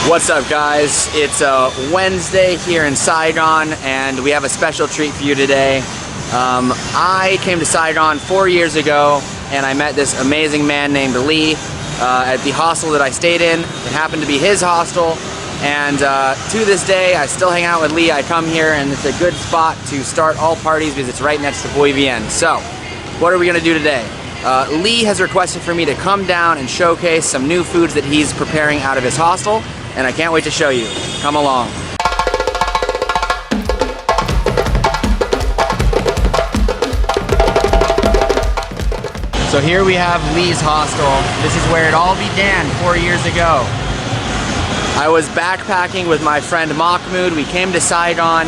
What's up, guys? It's Wednesday here in Saigon, and we have a special treat for you today. I came to Saigon 4 years ago, and I met this amazing man named Lee at the hostel that I stayed in. It happened to be his hostel, and to this day, I still hang out with Lee. I come here, and it's a good spot to start all parties because it's right next to Bui Vien. So, what are we gonna do today? Lee has requested for me to come down and showcase some new foods that he's preparing out of his hostel, and I can't wait to show you. Come along. So here we have Lee's hostel. This is where it all began 4 years ago. I was backpacking with my friend Mahmoud. We came to Saigon.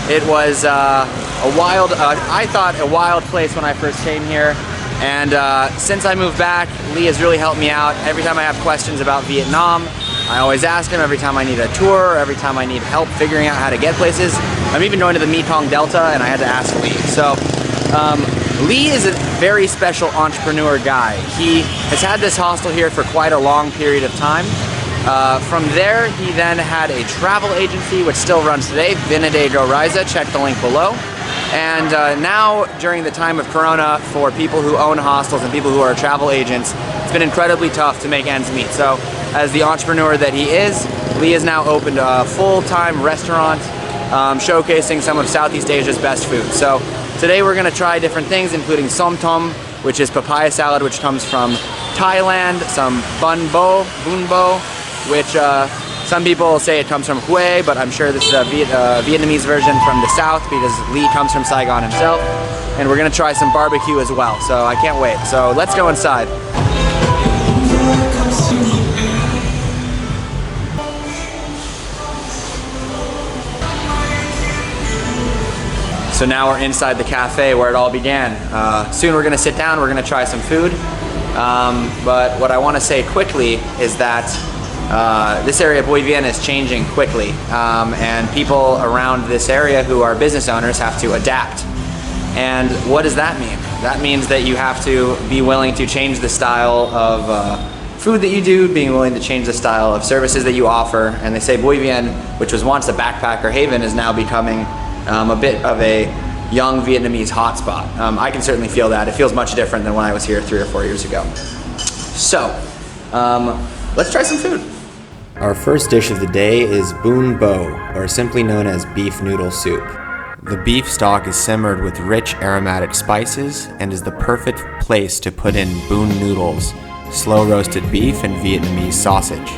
It was I thought a wild place when I first came here. And since I moved back, Lee has really helped me out. Every time I have questions about Vietnam, I always ask him. Every time I need a tour, every time I need help figuring out how to get places. I'm even going to the Mekong Delta, and I had to ask Lee. So Lee is a very special entrepreneur guy. He has had this hostel here for quite a long period of time. From there, he then had a travel agency, which still runs today, Vinade Do Reise. Check the link below. And now, during the time of Corona, for people who own hostels and people who are travel agents, it's been incredibly tough to make ends meet. So, as the entrepreneur that he is, Lee has now opened a full-time restaurant showcasing some of Southeast Asia's best food. So, today we're going to try different things, including Nom Nom, which is papaya salad, which comes from Thailand, some Boon Bo, which some people say it comes from Hue, but I'm sure this is a Vietnamese version from the south because Lee comes from Saigon himself. And we're gonna try some barbecue as well, so I can't wait. So let's go inside. So now we're inside the cafe where it all began. Soon we're gonna sit down, we're gonna try some food. But what I wanna say quickly is that this area, Bui Vien, is changing quickly, and people around this area who are business owners have to adapt. And what does that mean? That means that you have to be willing to change the style of food that you do, being willing to change the style of services that you offer. And they say Bui Vien, which was once a backpacker haven, is now becoming a bit of a young Vietnamese hotspot. I can certainly feel that. It feels much different than when I was here 3 or 4 years ago. So, let's try some food. Our first dish of the day is Boon Bo, or simply known as beef noodle soup. The beef stock is simmered with rich aromatic spices and is the perfect place to put in boon noodles, slow roasted beef and Vietnamese sausage.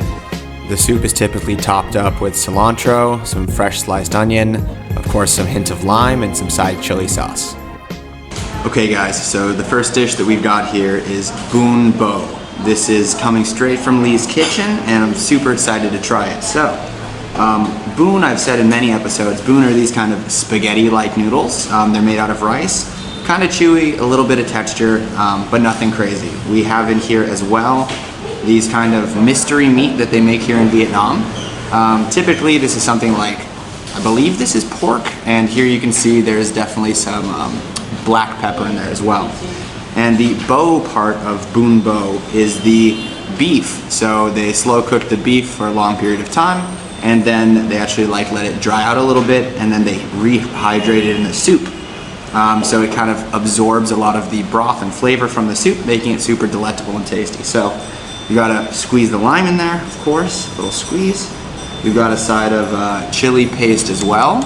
The soup is typically topped up with cilantro, some fresh sliced onion, of course some hint of lime, and some side chili sauce. Okay guys, so the first dish that we've got here is Boon Bo. This is coming straight from Lee's kitchen, and I'm super excited to try it. So, boon, I've said in many episodes, boon are these kind of spaghetti-like noodles. They're made out of rice, kind of chewy, a little bit of texture, but nothing crazy. We have in here as well these kind of mystery meat that they make here in Vietnam. Typically, this is something like, I believe this is pork, and here you can see there's definitely some black pepper in there as well. And the bo part of Boon Bo is the beef. So they slow cook the beef for a long period of time, and then they actually let it dry out a little bit, and then they rehydrate it in the soup. So it kind of absorbs a lot of the broth and flavor from the soup, making it super delectable and tasty. So you gotta squeeze the lime in there, of course, a little squeeze. We've got a side of chili paste as well.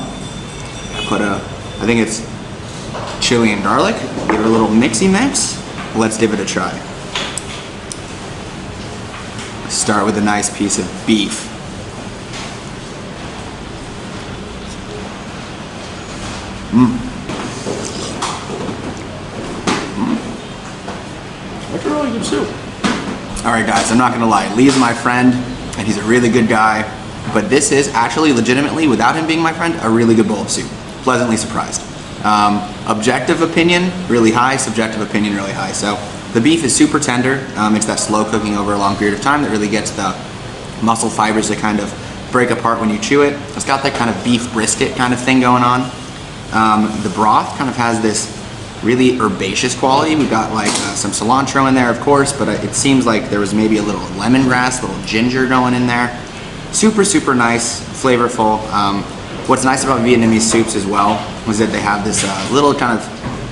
I think it's chili and garlic. Give it a little mixy mix. Let's give it a try. Start with a nice piece of beef. That's a really good soup. Alright guys, I'm not gonna lie. Lee is my friend, and he's a really good guy, but this is actually legitimately, without him being my friend, a really good bowl of soup. Pleasantly surprised. Objective opinion, really high. Subjective opinion, really high. So the beef is super tender. It's that slow cooking over a long period of time that really gets the muscle fibers to kind of break apart when you chew it. It's got that kind of beef brisket kind of thing going on. The broth kind of has this really herbaceous quality. We've got like some cilantro in there, of course, but it seems like there was maybe a little lemongrass, a little ginger going in there. Super, super nice, flavorful. What's nice about Vietnamese soups as well is that they have this little kind of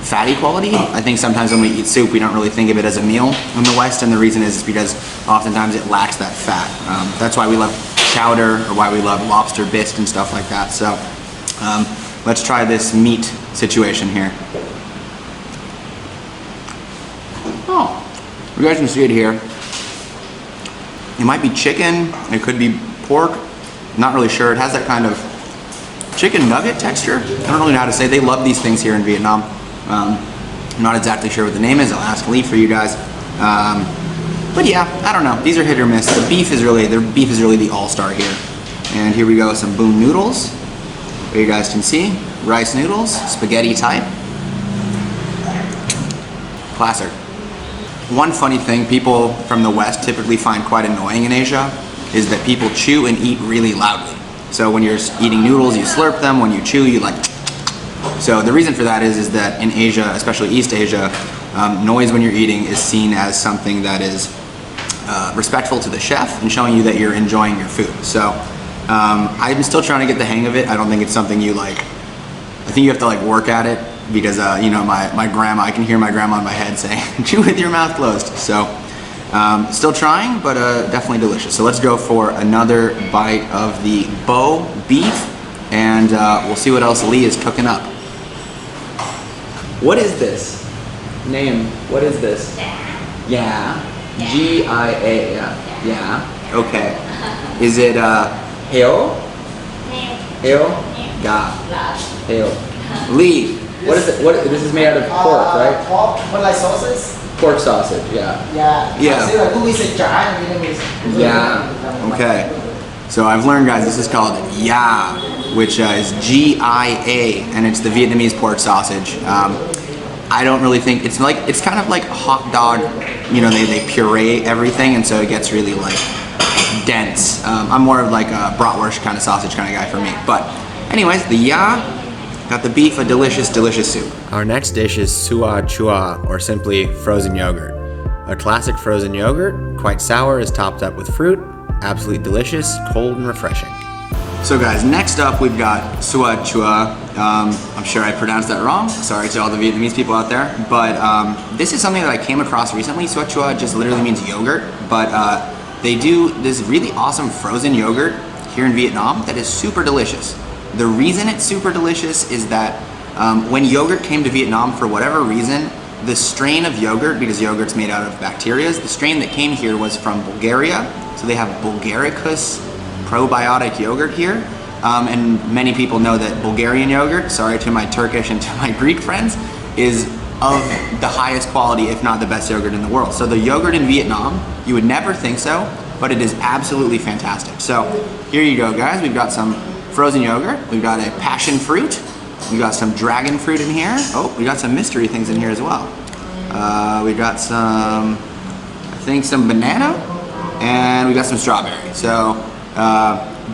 fatty quality. I think sometimes when we eat soup, we don't really think of it as a meal in the West, and the reason is because oftentimes it lacks that fat. That's why we love chowder, or why we love lobster bisque and stuff like that. So let's try this meat situation here. Oh, you guys can see it here. It might be chicken, it could be pork, I'm not really sure. It has that kind of chicken nugget texture. I don't really know how to say. They love these things here in Vietnam. I'm not exactly sure what the name is. I'll ask Lee for you guys. But yeah, I don't know. These are hit or miss. Their beef is really the all-star here. And here we go with some Boon noodles. There you guys can see, rice noodles, spaghetti type. Classic. One funny thing people from the West typically find quite annoying in Asia is that people chew and eat really loudly. So when you're eating noodles, you slurp them. When you chew, you like. So the reason for that is that in Asia, especially East Asia, noise when you're eating is seen as something that is respectful to the chef and showing you that you're enjoying your food. So I'm still trying to get the hang of it. I don't think it's something you like. I think you have to like work at it because you know, my grandma, I can hear my grandma in my head saying, chew with your mouth closed. So still trying, but definitely delicious. So let's go for another bite of the Bo beef, and we'll see what else Lee is cooking up. What is this? Name, what is this? Yeah. G-I-A, yeah. Okay. Is it heo? Heo? Ga. Heo. Lee, what is it? What, this is made out of pork, right? Pork, but like sausage? Pork sausage, yeah. Yeah. Yeah. See, like, we say chả in Vietnamese. Yeah. Okay. So I've learned, guys, this is called ya, which is G-I-A, and it's the Vietnamese pork sausage. I don't really think it's kind of like a hot dog. You know, they puree everything, and so it gets really like dense. I'm more of like a bratwurst kind of sausage kind of guy for me. But anyways, the ya, got the beef, a delicious, delicious soup. Our next dish is sua chua, or simply frozen yogurt. A classic frozen yogurt, quite sour, is topped up with fruit. Absolutely delicious, cold and refreshing. So guys, next up we've got sua chua. I'm sure I pronounced that wrong. Sorry to all the Vietnamese people out there. But this is something that I came across recently. Sua chua just literally means yogurt. But they do this really awesome frozen yogurt here in Vietnam that is super delicious. The reason it's super delicious is that when yogurt came to Vietnam, for whatever reason, the strain of yogurt, because yogurt's made out of bacteria, the strain that came here was from Bulgaria. So they have Bulgaricus probiotic yogurt here. And many people know that Bulgarian yogurt, sorry to my Turkish and to my Greek friends, is of the highest quality, if not the best yogurt in the world. So the yogurt in Vietnam, you would never think so, but it is absolutely fantastic. So here you go, guys. We've got some frozen yogurt. We've got a passion fruit. We've got some dragon fruit in here. Oh, we got some mystery things in here as well. We got some, I think some banana, and we got some strawberry. So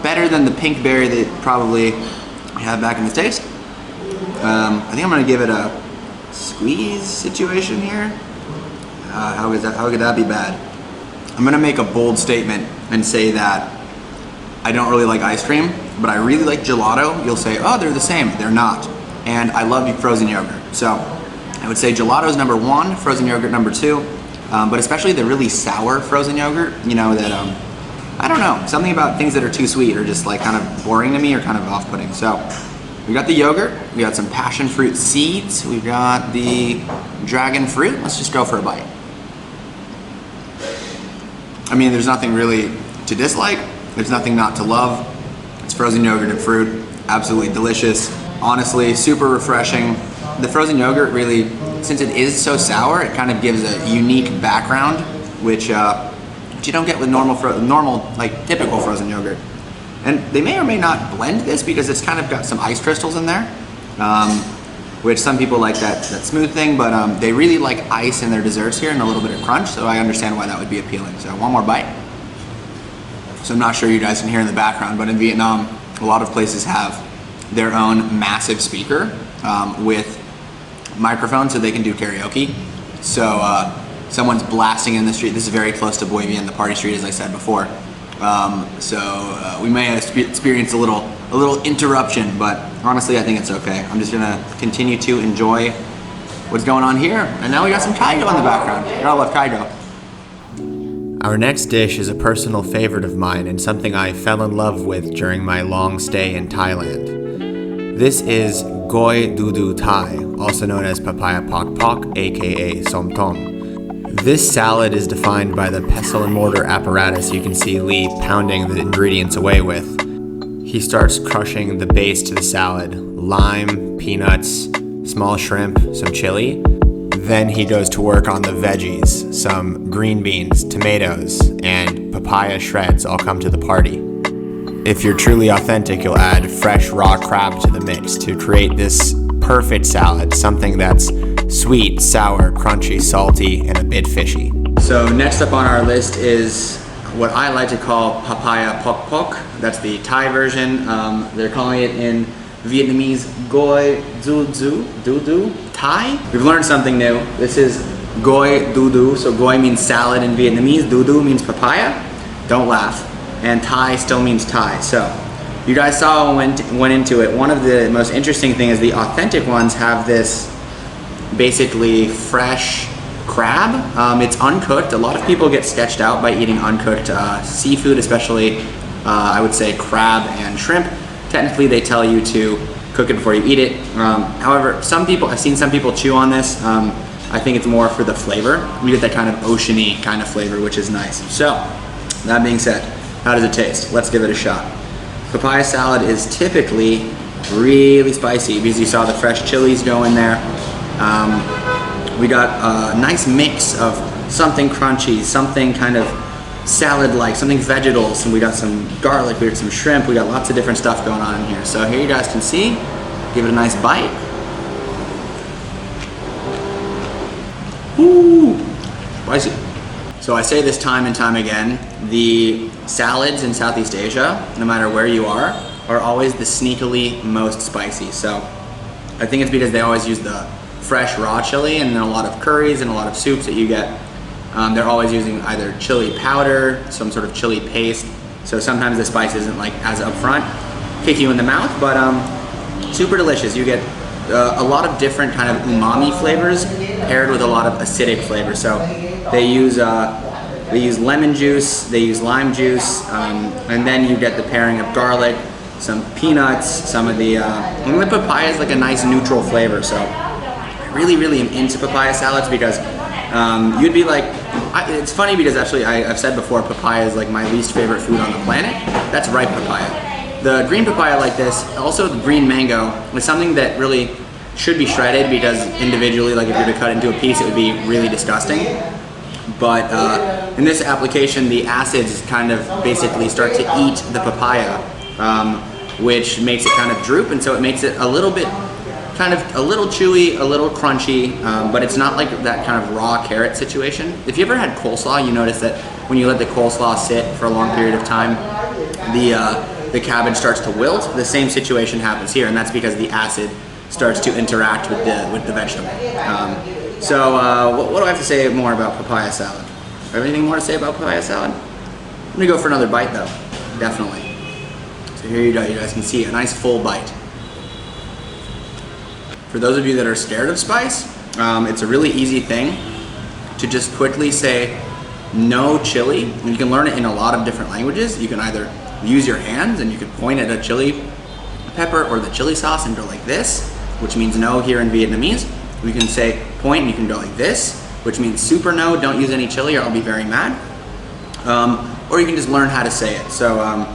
better than the pink berry that probably we had back in the States. I think I'm gonna give it a squeeze situation here. How could that be bad? I'm gonna make a bold statement and say that I don't really like ice cream, but I really like gelato. You'll say, oh, they're the same. They're not. And I love frozen yogurt. So I would say gelato is number one, frozen yogurt number two, but especially the really sour frozen yogurt, you know, that, I don't know, something about things that are too sweet or just like kind of boring to me or kind of off-putting. So we got the yogurt, we got some passion fruit seeds, we've got the dragon fruit. Let's just go for a bite. I mean, there's nothing really to dislike. There's nothing not to love. It's frozen yogurt and fruit, absolutely delicious. Honestly, super refreshing. The frozen yogurt really, since it is so sour, it kind of gives a unique background, which you don't get with normal, like typical frozen yogurt. And they may or may not blend this because it's kind of got some ice crystals in there, which some people like that smooth thing, but they really like ice in their desserts here and a little bit of crunch, so I understand why that would be appealing. So one more bite. So I'm not sure you guys can hear in the background, but in Vietnam, a lot of places have their own massive speaker with microphone so they can do karaoke. So someone's blasting in the street. This is very close to Bui Vien, the party street, as I said before. We may have experienced a little interruption, but honestly, I think it's okay. I'm just gonna continue to enjoy what's going on here. And now we got some Kaido in the background. You gotta love Kaido. Our next dish is a personal favorite of mine and something I fell in love with during my long stay in Thailand. This is Goi Du Du Thai, also known as Papaya Pok Pok, aka Som Tom. This salad is defined by the pestle and mortar apparatus you can see Lee pounding the ingredients away with. He starts crushing the base to the salad: lime, peanuts, small shrimp, some chili. Then he goes to work on the veggies. Some green beans, tomatoes, and papaya shreds all come to the party. If you're truly authentic, you'll add fresh raw crab to the mix to create this perfect salad, something that's sweet, sour, crunchy, salty, and a bit fishy. So next up on our list is what I like to call Papaya Pok Pok. That's the Thai version. They're calling it in Vietnamese Goi Du Du Thai. We've learned something new. This is Goi Du Du. So Goi means salad in Vietnamese. Du Du means papaya. Don't laugh. And Thai still means Thai. So you guys saw when went into it. One of the most interesting things is the authentic ones have this basically fresh crab. It's uncooked. A lot of people get sketched out by eating uncooked seafood, especially I would say crab and shrimp. Technically, they tell you to cook it before you eat it. However, I've seen some people chew on this. I think it's more for the flavor. We get that kind of oceany kind of flavor, which is nice. So, that being said, how does it taste? Let's give it a shot. Papaya salad is typically really spicy because you saw the fresh chilies go in there. We got a nice mix of something crunchy, something kind of salad-like, something vegetables, and we got some garlic, we got some shrimp, we got lots of different stuff going on in here. So here you guys can see, give it a nice bite. Ooh, spicy. So I say this time and time again, the salads in Southeast Asia, no matter where you are always the sneakily most spicy. So I think it's because they always use the fresh raw chili, and in a lot of curries and a lot of soups that you get, they're always using either chili powder, some sort of chili paste. So sometimes the spice isn't like as upfront, kick you in the mouth, but super delicious. You get a lot of different kind of umami flavors paired with a lot of acidic flavors. So they use lemon juice, they use lime juice, and then you get the pairing of garlic, some peanuts, some of the papaya is like a nice neutral flavor. So I really am into papaya salads because you'd be like, it's funny because actually I've said before, papaya is like my least favorite food on the planet. That's ripe papaya. The green papaya like this, also the green mango, is something that really should be shredded because individually, like if you were to cut it into a piece, it would be really disgusting. But in this application, the acids kind of basically start to eat the papaya, which makes it kind of droop, and so it makes it a little bit kind of a little chewy, a little crunchy, but it's not like that kind of raw carrot situation. If you ever had coleslaw, you notice that when you let the coleslaw sit for a long period of time, the cabbage starts to wilt. The same situation happens here, and that's because the acid starts to interact with the vegetable. What do I have to say more about papaya salad? Have anything more to say about papaya salad? I'm gonna go for another bite though, definitely. So here you go, you guys can see a nice full bite. For those of you that are scared of spice, it's a really easy thing to just quickly say no chili. And you can learn it in a lot of different languages. You can either use your hands and you can point at a chili pepper or the chili sauce and go like this, which means no here in Vietnamese. We can say point and you can go like this, which means super no, don't use any chili or I'll be very mad. Or you can just learn how to say it. So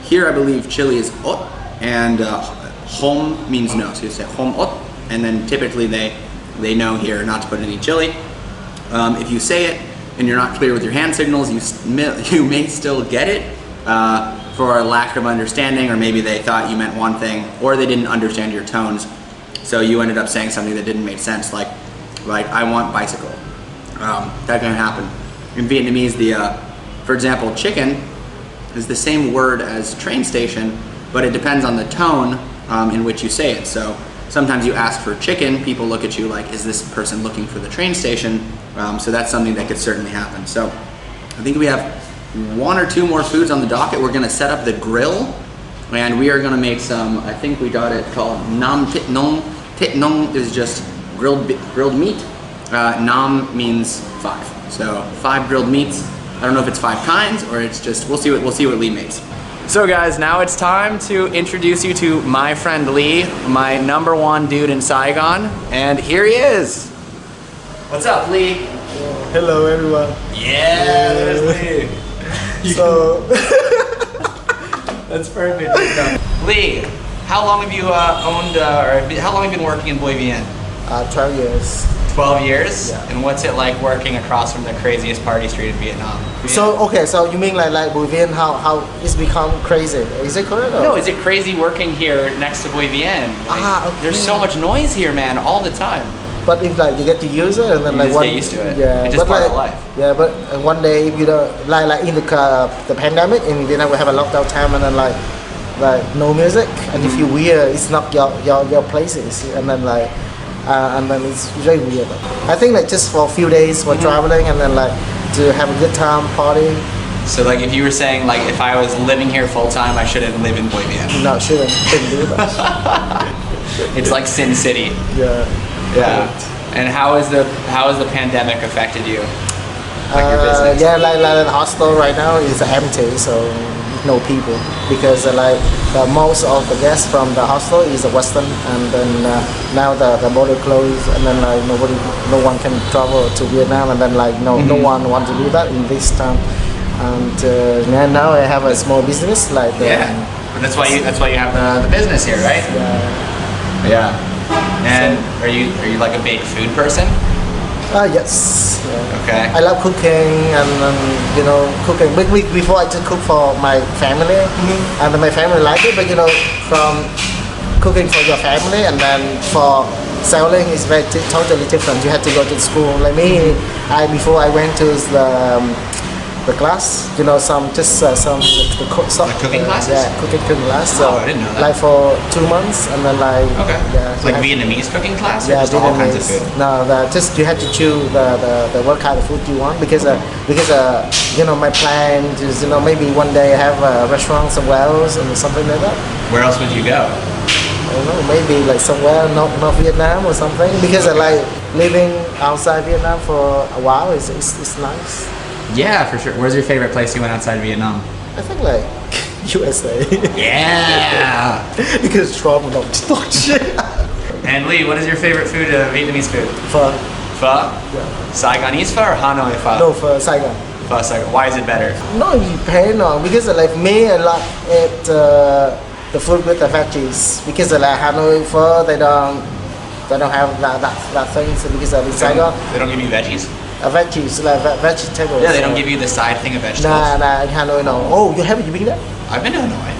here I believe chili is ot and hom means no. So you say hom ot, and then typically they know here not to put any chili. If you say it and you're not clear with your hand signals, you may still get it for a lack of understanding, or maybe they thought you meant one thing, or they didn't understand your tones. So you ended up saying something that didn't make sense, like I want bicycle. That can happen. In Vietnamese, for example, chicken is the same word as train station, but it depends on the tone in which you say it. So sometimes you ask for chicken, people look at you like, is this person looking for the train station? So that's something that could certainly happen. So I think we have one or two more foods on the docket. We're gonna set up the grill, and we are gonna make some, I think we got it called Nom Nom. Nom is just grilled meat. Nom means 5. So 5 grilled meats. I don't know if it's 5 kinds or it's just, we'll see what Lee makes. So guys, now it's time to introduce you to my friend Lee, my #1 dude in Saigon, and here he is. What's up, Lee? Hello everyone. Yeah, there's Lee. So That's perfect. Lee, how long have you owned, or how long have you been working in Bui Vien? 12 years. 12 years? Yeah. And what's it like working across from the craziest party street in Vietnam? So okay, so you mean like Bui Vien, how it's become crazy? Is it correct? Or? No, is it crazy working here next to Bui Vien? Like, Okay. There's so much noise here, man, all the time. But if like you get to use it and then You like just one, get used to it. Yeah, It's just but part like, of life. Yeah, but one day if you don't like in the pandemic in Vietnam we have a lockdown time and then like no music and if you weird it's not your places and then it's very weird. I think like just for a few days for traveling and then like to have a good time partying. So like if you were saying like if I was living here full time, I shouldn't live in Bui Vien. No, shouldn't do that. It's like Sin City. Yeah. Yeah. And how has the pandemic affected you? Like your business? Yeah, like the hostel right now is empty, so no people because most of the guests from the hostel is Western, and then now the border closed, and then like no one can travel to Vietnam, and then like no one want to do that in this time, and now I have a small business like And that's why you have the business here, right? Yeah. And are you like a big food person? Yes. Yeah. Okay. I love cooking and cooking. But before I just cook for my family, and my family like it. But from cooking for your family and then for selling is very totally different. You have to go to school. Like me, before I went to the class, some cooking classes? Yeah, cooking class. So I didn't know that. like for 2 months and then like Okay. yeah, so Like I have- Vietnamese cooking class or yeah, just all kinds of Vietnamese. food? No, just you have to choose the what kind of food you want because my plan is maybe one day I have a restaurant somewhere else and something like that. Where else would you go? I don't know, maybe like somewhere not Vietnam or something because I like living outside Vietnam for a while. It's nice. Yeah, for sure. Where's your favorite place you went outside Vietnam? I think like USA. Yeah. Because Trump don't talk shit. And Lee, what is your favorite food, Vietnamese food? For Pho? yeah. Saigonese pho or Hanoi pho? No, for Saigon. Pho Saigon. Why is it better? No, it depends on because like me I like it the food with the veggies because like Hanoi pho they don't have that things because in Saigon They don't give you veggies? veggies like vegetables. Yeah, they don't give you the side thing of vegetables. Nah, in Hanoi no. Oh, you been there? I've been to Hanoi.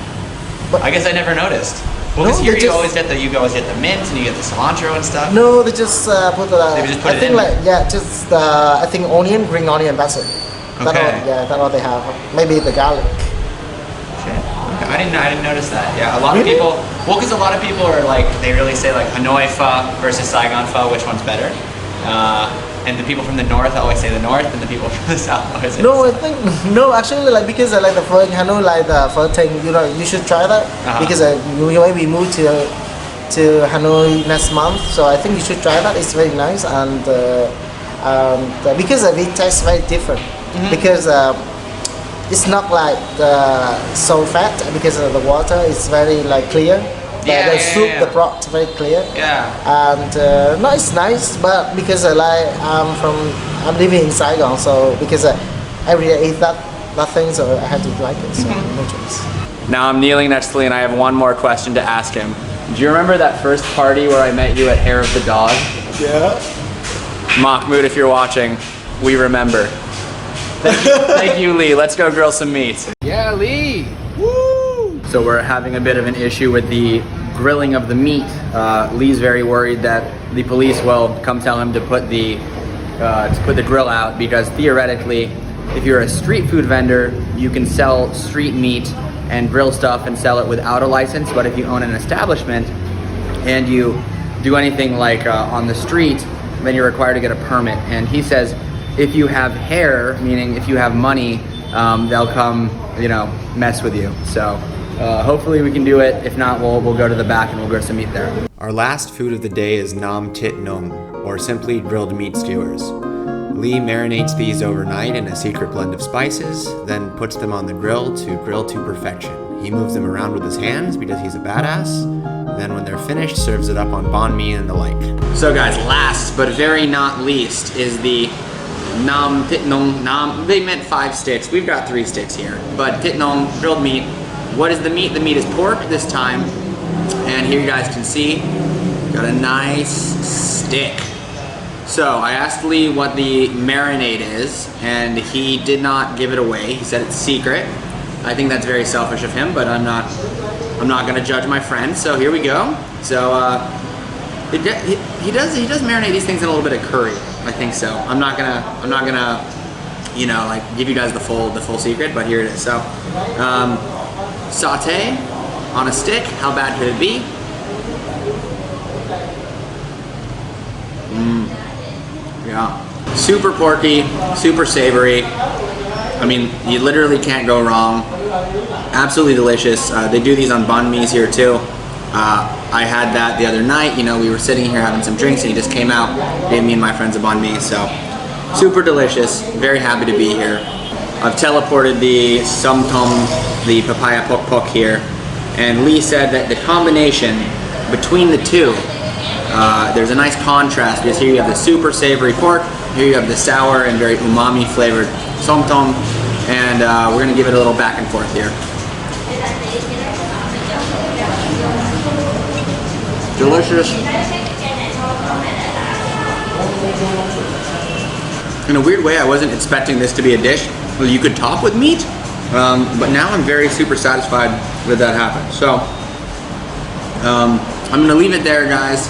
But- I guess I never noticed. Well, No, because here they you just- always get the mint and you get the cilantro and stuff. No, they just put the. They just put I it think in? like just I think green onion, that's it. That's Okay. all, that's all they have. Maybe the garlic. Shit. Okay. I didn't notice that. Yeah, a lot of Really? people. Well, because a lot of people are like they really say like Hanoi pho versus Saigon pho, which one's better? And the people from the north always say the north, and the people from the south always say No, the I think no. Actually, like because like the first Hanoi, like the first thing you should try that because you maybe move to Hanoi next month. So I think you should try that. It's very nice and because it tastes very different because it's not like so fat because the water is very like clear. The soup, the broth, very clear. Yeah. And no, it's nice, but because I'm living in Saigon, so because every day I eat that thing, so I had to like it. So no choice. Now I'm kneeling next to Lee and I have one more question to ask him. Do you remember that first party where I met you at Hair of the Dog? Yeah. Mahmoud, if you're watching, we remember. Thank you, Lee. Let's go grill some meat. Yeah, Lee. Woo! So we're having a bit of an issue with the grilling of the meat. Lee's very worried that the police will come tell him to put the grill out because theoretically, if you're a street food vendor, you can sell street meat and grill stuff and sell it without a license. But if you own an establishment and you do anything like on the street, then you're required to get a permit. And he says if you have hair, meaning if you have money they'll come, you know, mess with you. So hopefully we can do it. If not, we'll go to the back and we'll grab some meat there. Our last food of the day is Nom Nom, or simply grilled meat skewers. Lee marinates these overnight in a secret blend of spices, then puts them on the grill to perfection. He moves them around with his hands because he's a badass. Then when they're finished, serves it up on banh mi and the like. So guys, last but very not least is the Nom Nom. They meant 5 sticks. We've got 3 sticks here. But Nom grilled meat. What is the meat? The meat is pork this time. And here you guys can see, got a nice stick. So I asked Lee what the marinade is, and he did not give it away. He said it's secret. I think that's very selfish of him, but I'm not gonna judge my friend. So here we go. So he does marinate these things in a little bit of curry. I think so. I'm not gonna you know, like give you guys the full secret, but here it is. So saute on a stick. How bad could it be? Yeah, super porky, super savory. I mean, you literally can't go wrong. Absolutely delicious. They do these on banh mi's here too. I had that the other night. You know, we were sitting here having some drinks and he just came out, gave me and my friends a banh mi. So super delicious. Very happy to be here. I've teleported the Som Tom, the papaya pok pok here, and Lee said that the combination between the two, there's a nice contrast because here you have the super savory pork, here you have the sour and very umami flavored som tom, and we're gonna give it a little back and forth here. Delicious. In a weird way, I wasn't expecting this to be a dish that you could top with meat, but now I'm very super satisfied that that happened. So I'm gonna leave it there, guys.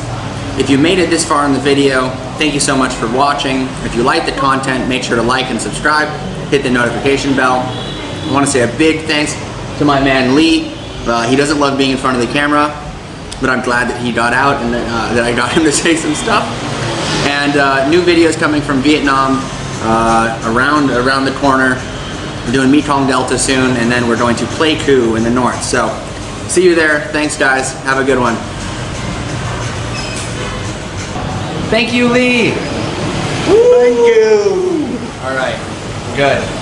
If you made it this far in the video, thank you so much for watching. If you like the content, make sure to like and subscribe, hit the notification bell. I want to say a big thanks to my man Lee. He doesn't love being in front of the camera, but I'm glad that he got out and that I got him to say some stuff. And new videos coming from Vietnam around the corner. We're doing Mekong Delta soon, and then we're going to Pleiku in the north. So see you there. Thanks, guys. Have a good one. Thank you, Lee. Woo! Thank you. All right, good.